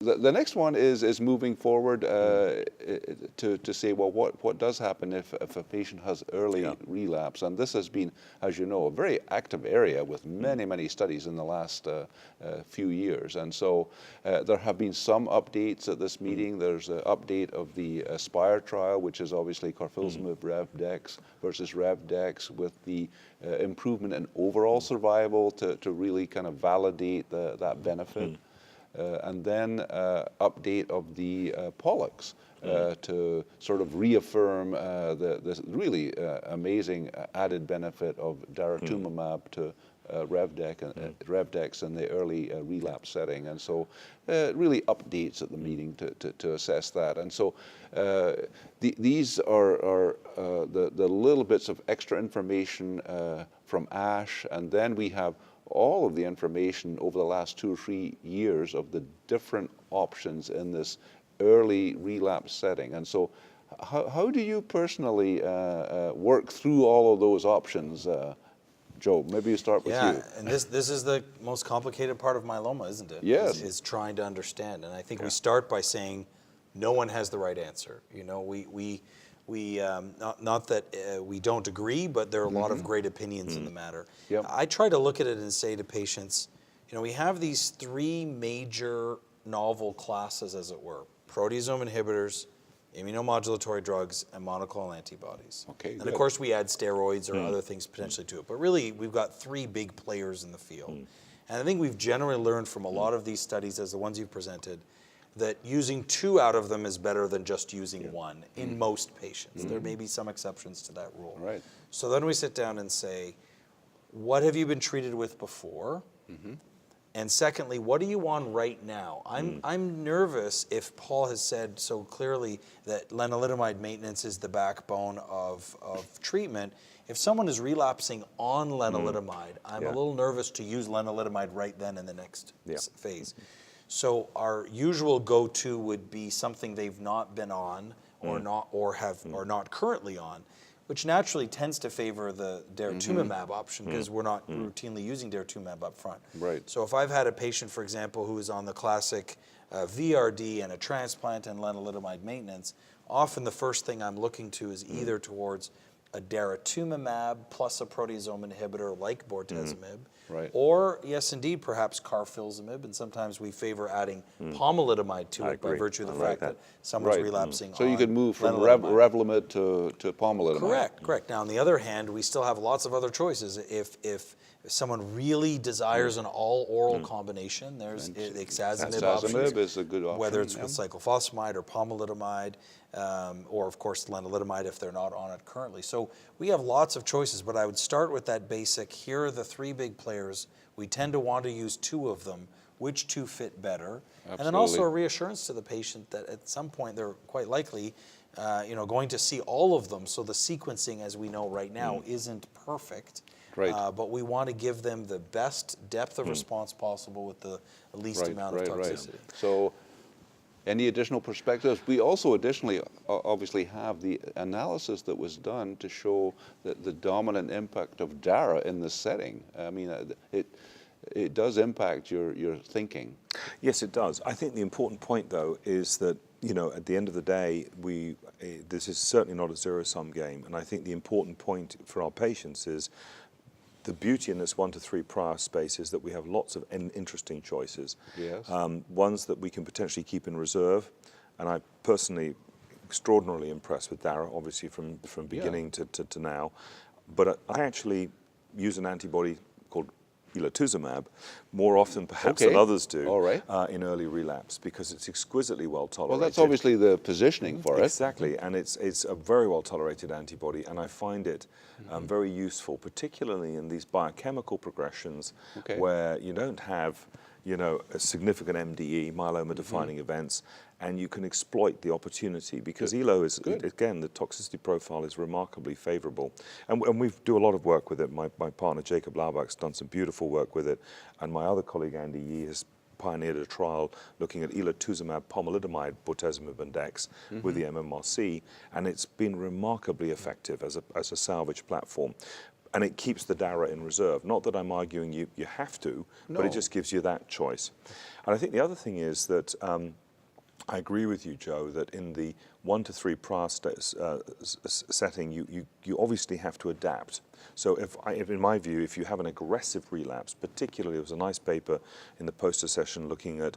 The next one is moving forward to say, well, what does happen if a patient has early relapse? And this has been, as you know, a very active area with many studies in the last few years. And so there have been some updates at this meeting. There's an update of the ASPIRE trial, which is obviously carfilzomib Revdex versus Revdex, with the improvement in overall survival to really kind of validate that benefit. And then update of the Pollux to sort of reaffirm this really amazing added benefit of daratumumab to Revdex in the early relapse setting. And so really updates at the meeting to assess that. And so these are the little bits of extra information from ASH, and then we have all of the information over the last 2 or 3 years of the different options in this early relapse setting. And so how do you personally work through all of those options? Joe, maybe you start with you. Yeah, and this is the most complicated part of myeloma, isn't it? Yes. Is trying to understand. And I think we start by saying no one has the right answer. You know, not that we don't agree, but there are a lot of great opinions in the matter. Yep. I try to look at it and say to patients, you know, we have these 3 major novel classes, as it were: proteasome inhibitors, immunomodulatory drugs, and monoclonal antibodies. Okay, and good. of course, we add steroids or other things potentially to it. But really, we've got 3 big players in the field. And I think we've generally learned from a lot of these studies, as the ones you've presented, that using 2 out of them is better than just using 1 in most patients. There may be some exceptions to that rule. Right. So then we sit down and say, what have you been treated with before? And secondly, what are you on right now? I'm nervous if Paul has said so clearly that lenalidomide maintenance is the backbone of treatment. If someone is relapsing on lenalidomide, I'm a little nervous to use lenalidomide right then in the next phase. So our usual go-to would be something they've not been on or not currently on, which naturally tends to favor the daratumumab option because we're not routinely using daratumumab up front. Right. So if I've had a patient, for example, who is on the classic VRD and a transplant and lenalidomide maintenance, often the first thing I'm looking to is either towards a daratumumab plus a proteasome inhibitor like bortezomib, or yes, indeed, perhaps carfilzomib, and sometimes we favor adding pomalidomide to it by virtue of the fact that someone's relapsing on So you could move from Revlimid to pomalidomide. Correct. Now, on the other hand, we still have lots of other choices. If someone really desires an all-oral combination, there's the ixazomib option. Is a good option. Whether it's with cyclophosphamide or pomalidomide, or of course lenalidomide if they're not on it currently. So we have lots of choices, but I would start with that basic, here are the 3 big players. We tend to want to use 2 of them. Which 2 fit better? And then also a reassurance to the patient that at some point they're quite likely going to see all of them. So the sequencing, as we know right now, isn't perfect. Right. But we want to give them the best depth of response possible with the least amount of toxicity. So any additional perspectives? We also additionally obviously have the analysis that was done to show the dominant impact of DARA in this setting. I mean, it does impact your thinking. Yes, it does. I think the important point, though, is that, you know, at the end of the day, this is certainly not a zero-sum game. And I think the important point for our patients is the beauty in this 1 to 3 prior space is that we have lots of interesting choices. Yes. Ones that we can potentially keep in reserve. And I personally extraordinarily impressed with DARA, obviously from beginning to now. But I actually use an antibody called elotuzumab more often perhaps than others do in early relapse because it's exquisitely well tolerated. Well, that's obviously the positioning for it. Exactly, and it's a very well tolerated antibody, and I find it very useful, particularly in these biochemical progressions where you don't have, you know, a significant MDE, myeloma-defining events, and you can exploit the opportunity because ELO is, again, the toxicity profile is remarkably favorable. And we do a lot of work with it. My partner, Jacob Laubach's done some beautiful work with it, and my other colleague, Andy Yee, has pioneered a trial looking at elotuzumab, pomalidomide, bortezomib, and dex with the MMRC, and it's been remarkably effective as a salvage platform. and it keeps the DARA in reserve. Not that I'm arguing you have to, but it just gives you that choice. And I think the other thing is that I agree with you, Joe, that in the 1 to 3 prior setting, you obviously have to adapt. So if in my view, if you have an aggressive relapse, particularly there was a nice paper in the poster session looking at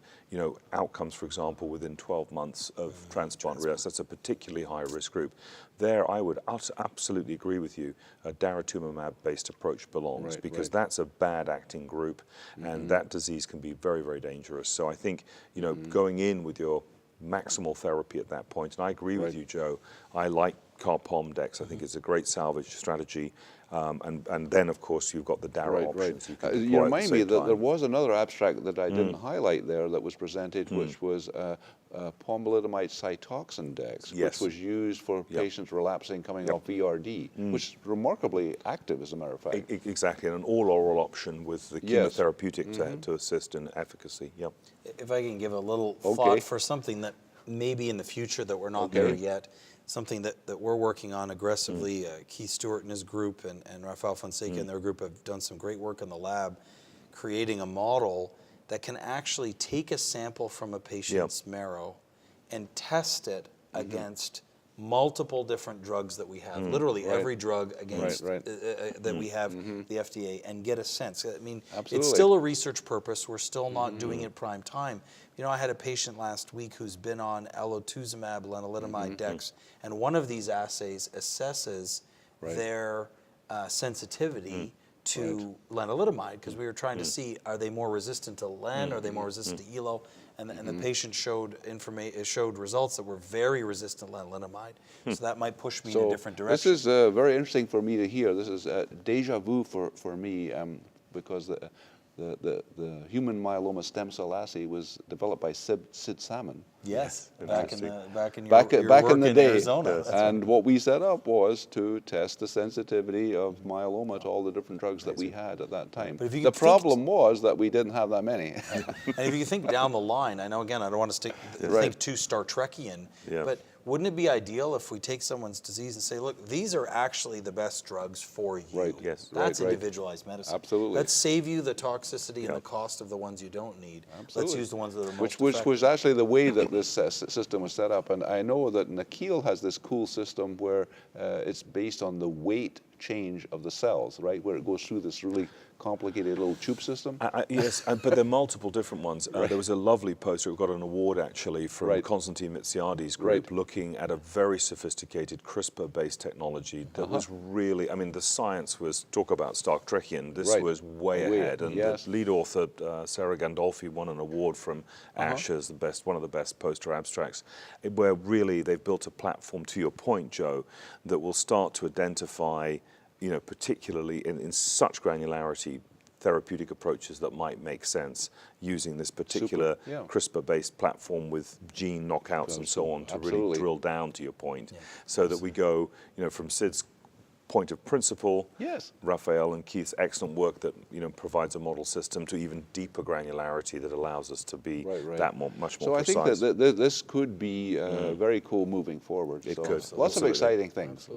outcomes, for example, within 12 months of transplant relapse. That's a particularly high risk group. There, I would absolutely agree with you. A daratumumab-based approach belongs because that's a bad acting group, and that disease can be very, very dangerous. So I think going in with your maximal therapy at that point, and I agree with you, Joe. I like CAR-POM-DEX. I think it's a great salvage strategy. And then, of course, you've got the DARA options. You remind me that there was another abstract that I didn't highlight there that was presented, which was pomalidomide Cytoxan DEX, which was used for patients relapsing coming off VRD, which is remarkably active, as a matter of fact. Exactly, and an all-oral option with the chemotherapeutic to assist in efficacy. Yep. If I can give a little thought for something that maybe in the future that we're not there yet, something that we're working on aggressively. Keith Stewart and his group and Rafael Fonseca and their group have done some great work in the lab, creating a model that can actually take a sample from a patient's marrow and test it against multiple different drugs that we have, literally every drug against that we have the FDA, and get a sense. I mean, it's still a research purpose. We're still not doing it prime time. I had a patient last week who's been on elotuzumab, lenalidomide, DEX, and one of these assays assesses their sensitivity to lenalidomide, because we were trying to see, are they more resistant to len, are they more resistant to elo? And the patient showed results that were very resistant to lenalidomide. So that might push me in a different direction. This is very interesting for me to hear. This is deja vu for me, because the human myeloma stem cell assay was developed by Sid Salmon. Yes, back in your back work in the in day. Arizona. And what we set up was to test the sensitivity of myeloma to all the different drugs that we had at that time. The problem was that we didn't have that many. And if you think down the line, I know, again, I don't want to think too Star Trekian, but wouldn't it be ideal if we take someone's disease and say, look, these are actually the best drugs for you? That's individualized medicine. Absolutely. Let's save you the toxicity and the cost of the ones you don't need. Let's use the ones that are most effective. Which was actually the way that this system was set up. And I know that Mikhael has this cool system where it's based on the weight change of the cells, where it goes through this really complicated little tube system. Yes, but there are multiple different ones. There was a lovely poster, it got an award actually, from Konstantin Mitsiadi's group, looking at a very sophisticated CRISPR-based technology that was really, I mean, the science was, talk about Star Trekian, this was way ahead. And the lead author, Sarah Gandolfi, won an award from ASH as one of the best poster abstracts, where really they've built a platform, to your point, Joe, that will start to identify, particularly in such granularity, therapeutic approaches that might make sense using this particular CRISPR-based platform with gene knockouts and so on to really drill down, to your point, so that we go, from Sid's point of principle, Rafael and Keith's excellent work that provides a model system, to even deeper granularity that allows us to be much more precise. So I think that this could be very cool moving forward. It could. Lots of exciting things.